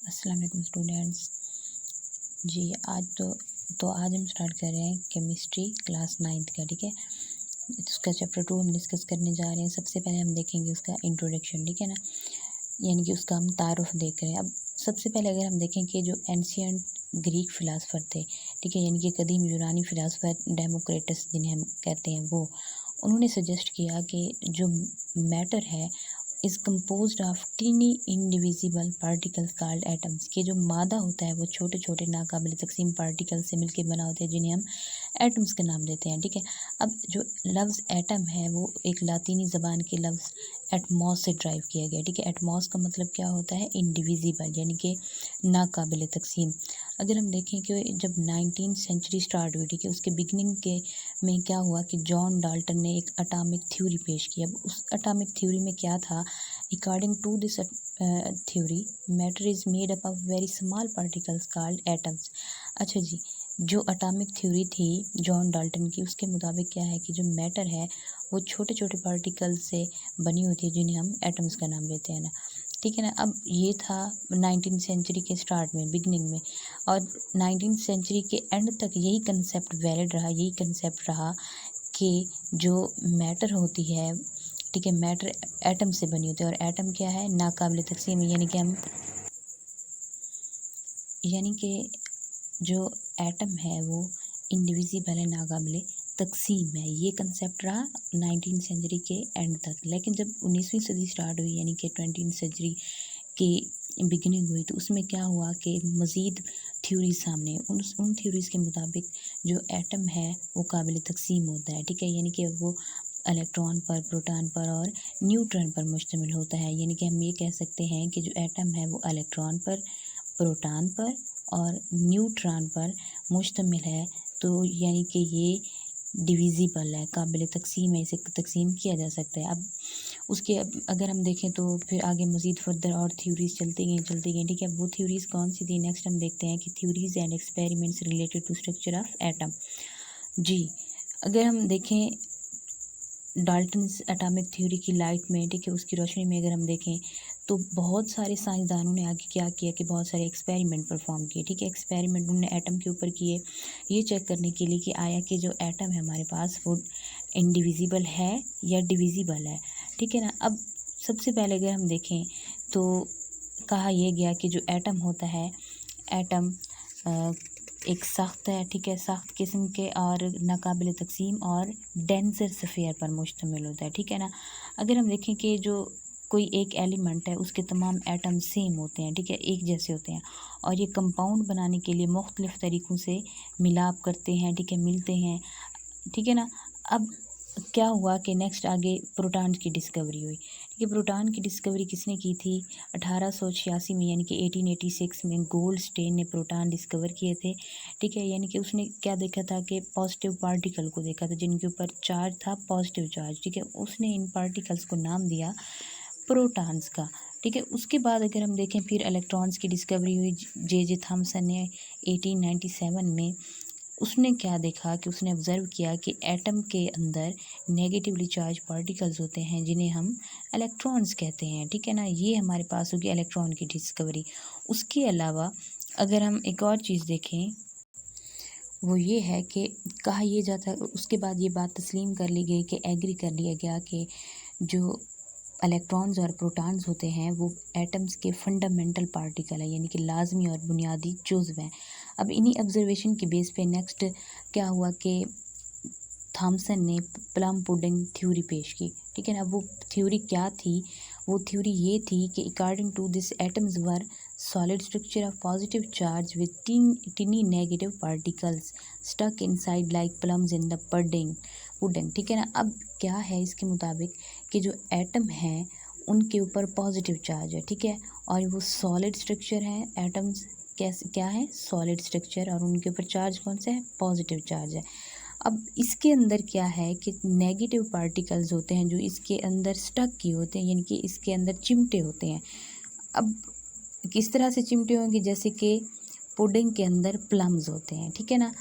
अस्सलाम वालेकुम स्टूडेंट्स। जी आज आज हम स्टार्ट कर रहे हैं केमिस्ट्री क्लास 9th का। ठीक है, उसका चैप्टर 2 हम डिस्कस करने जा रहे हैं। सबसे पहले हम देखेंगे उसका इंट्रोडक्शन, ठीक है ना, यानी कि उसका हम तारुफ देख रहे हैं। अब सबसे पहले अगर हम देखें कि जो एंशियंट ग्रीक फ़िलासफ़र थे, ठीक है, यानी कि कदीम यूनानी फ़िलासफ़र डेमोक्रेटस जिन्हें हम कहते हैं, वो उन्होंने सजेस्ट किया कि जो मैटर है is composed of tiny indivisible particles called atoms, के जो मादा होता है वो छोटे छोटे नाकाबिल तकसीम पार्टिकल से मिलकर बना होता है जिन्हें हम एटम्स का नाम देते हैं। ठीक है, अब जो लफ्ज़ एटम है वो एक लातीनी ज़बान के लफ्ज़ एटमॉस से ड्राइव किया गया। ठीक है, एटमॉस का मतलब क्या होता है? इंडिविजिबल, यानी कि नाकाबिल तकसीम। अगर हम देखें कि जब 19th सेंचुरी स्टार्ट हुई, ठीक है, उसके बिगनिंग के में क्या हुआ कि जॉन डाल्टन ने एक अटामिक थ्योरी पेश की। अब उस अटामिक थ्योरी में क्या था? According to this theory matter is made up of very small particles called atoms. अच्छा जी, जो अटामिक थ्योरी थी जॉन डाल्टन की, उसके मुताबिक क्या है कि जो मैटर है वो छोटे छोटे पार्टिकल्स से बनी होती है जिन्हें हम एटम्स का नाम देते हैं ना। ठीक है ना, अब ये था 19th सेंचुरी के स्टार्ट में, बिगनिंग में, और 19th सेंचुरी के एंड तक यही कंसेप्ट वैलिड रहा, यही कंसेप्ट रहा कि जो मैटर होती है, ठीक है, मैटर एटम से बनी होती है, और एटम क्या है? नाकाबिल तकसीम, यानी कि जो एटम है वो इंडिविजिबल है, नाकाबिल तकसीम है। ये कंसेप्ट रहा 19th सेंचुरी के एंड तक। लेकिन जब 19वीं सदी स्टार्ट हुई, यानी कि 20th सेंचुरी की बिगिनिंग हुई, तो उसमें क्या हुआ कि मज़ीद थ्योरीज सामने। उन थ्योरीज़ के मुताबिक जो एटम है वो काबिल तकसीम होता है। ठीक है, यानी कि वो इलेक्ट्रॉन पर, प्रोटॉन पर और न्यूट्रॉन पर मुश्तमिल होता है। यानी कि हम ये कह सकते हैं कि जो एटम है वो इलेक्ट्रॉन पर, प्रोटॉन पर और न्यूट्रॉन पर मुश्तमिल है। तो यानी कि ये डिविजिबल है, काबिल तकसीम है, इसे तकसीम किया जा सकता है। अब उसके अगर हम देखें तो फिर आगे मज़ीद फर्दर और थ्योरीज चलती गई। ठीक है, वो थ्योरीज़ कौन सी थी? नेक्स्ट हम देखते हैं कि theories and experiments related to structure of atom. जी, अगर हम देखें डाल्टन्स एटॉमिक थ्योरी की लाइट में, ठीक है, उसकी रोशनी में अगर हम देखें तो बहुत सारे साइंसदानों ने आगे क्या किया कि बहुत सारे एक्सपेरिमेंट परफॉर्म किए। ठीक है, एक्सपेरिमेंट उन्होंने एटम के ऊपर किए, ये चेक करने के लिए कि आया कि जो एटम है हमारे पास वो इंडिविजिबल है या डिविजिबल है। ठीक है ना, अब सबसे पहले अगर हम देखें तो कहा यह गया कि जो एटम होता है, एटम एक सख्त है, ठीक है, सख्त किस्म के और नाकाबिल तकसीम और डेंसर स्फीयर पर मुश्तमिल होता है। ठीक है ना, अगर हम देखें कि जो कोई एक एलिमेंट है उसके तमाम एटम सेम होते हैं, ठीक है, एक जैसे होते हैं, और ये कंपाउंड बनाने के लिए मुख्तलिफ़ तरीक़ों से मिलाप करते हैं, ठीक है, मिलते हैं। ठीक है ना, अब क्या हुआ कि नेक्स्ट आगे प्रोटॉन की डिस्कवरी हुई। ठीक है, प्रोटॉन की डिस्कवरी किसने की थी? 1886 में, यानी कि 1886 में गोल्डस्टेन ने प्रोटॉन डिस्कवर किए थे। ठीक है, यानी कि उसने क्या देखा था कि पॉजिटिव पार्टिकल को देखा था जिनके ऊपर चार्ज था, पॉजिटिव चार्ज। ठीक है, उसने इन पार्टिकल्स को नाम दिया प्रोटॉन्स का। ठीक है, उसके बाद अगर हम देखें फिर इलेक्ट्रॉन्स की डिस्कवरी हुई जे थॉमसन ने 1897 में। उसने क्या देखा कि उसने ऑब्ज़र्व किया कि एटम के अंदर नेगेटिवली चार्ज पार्टिकल्स होते हैं जिन्हें हम इलेक्ट्रॉन्स कहते हैं। ठीक है ना, ये हमारे पास होगी इलेक्ट्रॉन की डिस्कवरी। उसके अलावा अगर हम एक और चीज़ देखें वो ये है कि कहा यह जाता, उसके बाद ये बात तस्लीम कर ली गई कि एग्री कर लिया गया कि जो इलेक्ट्रॉन्स और प्रोटॉन्स होते हैं वो एटम्स के फंडामेंटल पार्टिकल है, यानी कि लाजमी और बुनियादी जुज़्व हैं। अब इन्हीं ऑब्जर्वेशन के बेस पे नेक्स्ट क्या हुआ कि थॉमसन ने प्लम पुडिंग थ्योरी पेश की। ठीक है ना, वो थ्योरी क्या थी? वो थ्योरी ये थी कि according to this atoms were solid structure of positive charge with tiny negative particles stuck inside like plums in the pudding. ठीक है ना, अब क्या है इसके मुताबिक कि जो एटम हैं उनके ऊपर पॉजिटिव चार्ज है। ठीक है, और वो सॉलिड स्ट्रक्चर है, एटम्स कैसे क्या है? सॉलिड स्ट्रक्चर, और उनके ऊपर चार्ज कौन सा है? पॉजिटिव चार्ज है। अब इसके अंदर क्या है कि नेगेटिव पार्टिकल्स होते हैं जो इसके अंदर स्टक किए होते हैं, यानी कि इसके अंदर चिमटे होते हैं। अब किस तरह से चिमटे होंगे? जैसे कि पुडिंग के अंदर प्लम्स होते हैं। ठीक है ना,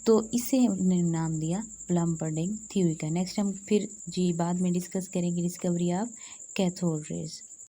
तो इसे उन्होंने नाम दिया प्लम पुडिंग थ्योरी का। नेक्स्ट हम फिर जी बाद में डिस्कस करेंगे डिस्कवरी ऑफ कैथोड रेज।